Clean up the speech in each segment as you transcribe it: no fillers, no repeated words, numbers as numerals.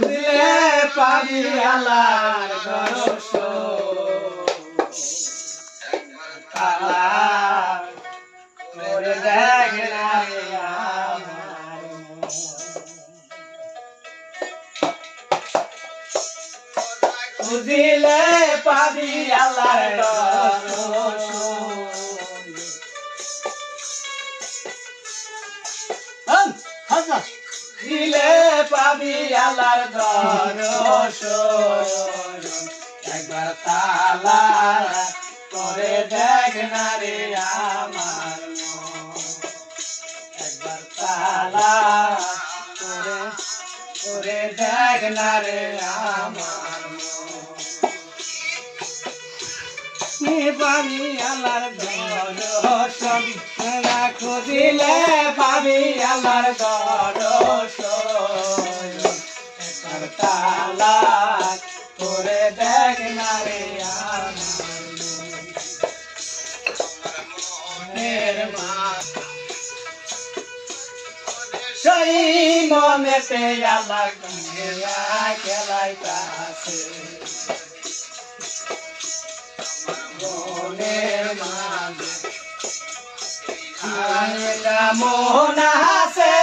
দিলে পাবি আল্লাহর দর্শন তালা করে দেখ না রে আমার দিলে পাবি আল্লাহর দর্শন দিলে পাবি আল্লাহর দর্শন একবার তালা করে দেখ না রে আমার একবার তালা করে দেখ না রে আমার পাবি আল্লাহর দর্শন খুঁজিলে পাবি আল্লাহর দর্শন একবার তালা করে দেখ না রে আমার সেই মনেতে আল্লাহ খেলাইতাছে মনের মাঝে মন আছে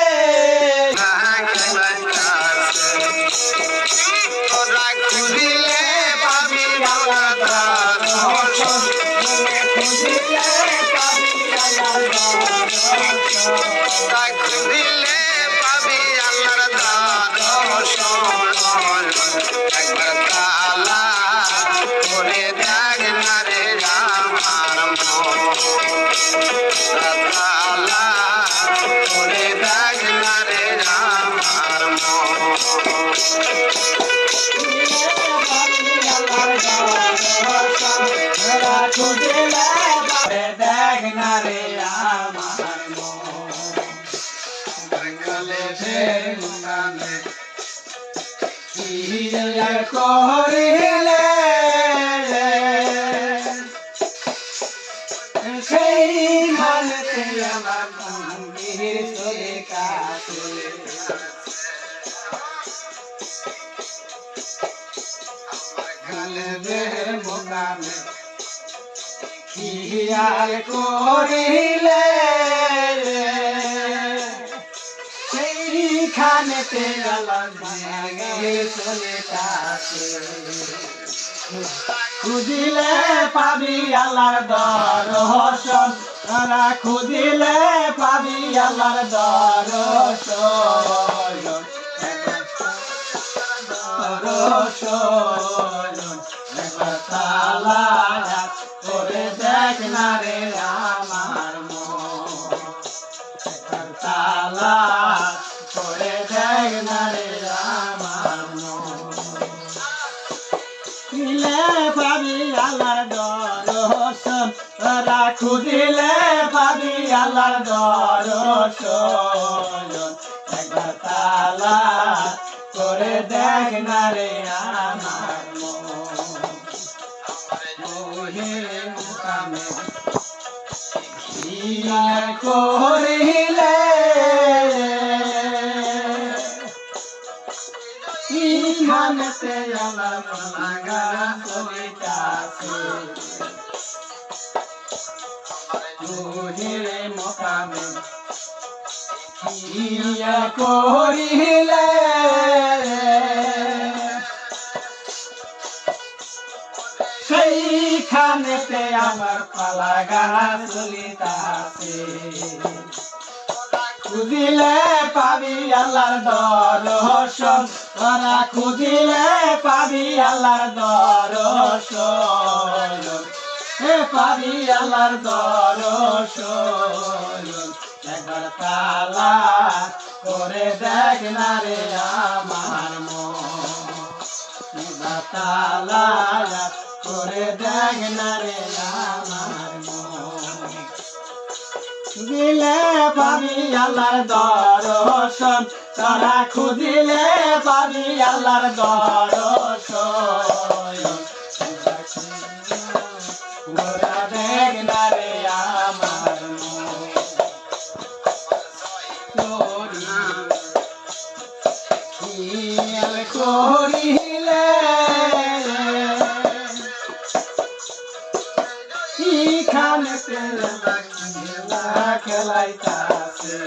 খুঁজিলে পাবি আল্লাহর দর্শন খুঁজিলে পাবি আল্লাহর দর্শন খুঁজিলে পাবি আল্লাহর দর্শন একবার তালা করে দেখ না রে আমার তালা করে দেখ না রে আমার দেখ না রে আমার মঙ্গলে করিলে সেই মানতে আমার মন্দির চলে কাছে গলবের মোকামে হিয়াল করিলে সেইখানেতে আলাদা চলে কাছে খুঁজিলে পাবি আল্লাহর দর্শন খুঁজিলে পাবি আল্লাহর দর্শন তালা করে দেখ না রে আমার তালা করে দেখ না রে আমার দিলে পাবি আল্লাহর দর্শন খুঁজিলে পাবি আল্লাহর দর্শন একবার তালা করে দেখ না রে আমার মোহে মুকামে করিলে ইমানতে লাগা চলিতাছে মোহে মুকামে করিলে সেইখানেতে আমার পালাগা চলিতাছে খুঁজিলে পাবি আল্লাহর দর্শন খুঁজিলে পাবি আল্লাহর দর্শন পাবি আল্লাহর দর্শন একবার তালা করে দেখ না রে আমার মন তালা করে দেখ না রে আমার মন দিলে পাবি আল্লাহর দর্শন খুঁজিলে পাবি আল্লাহর দর্শন দেখ না রে আমার মন করিলে ইখানে খেলা খেলাইতাছে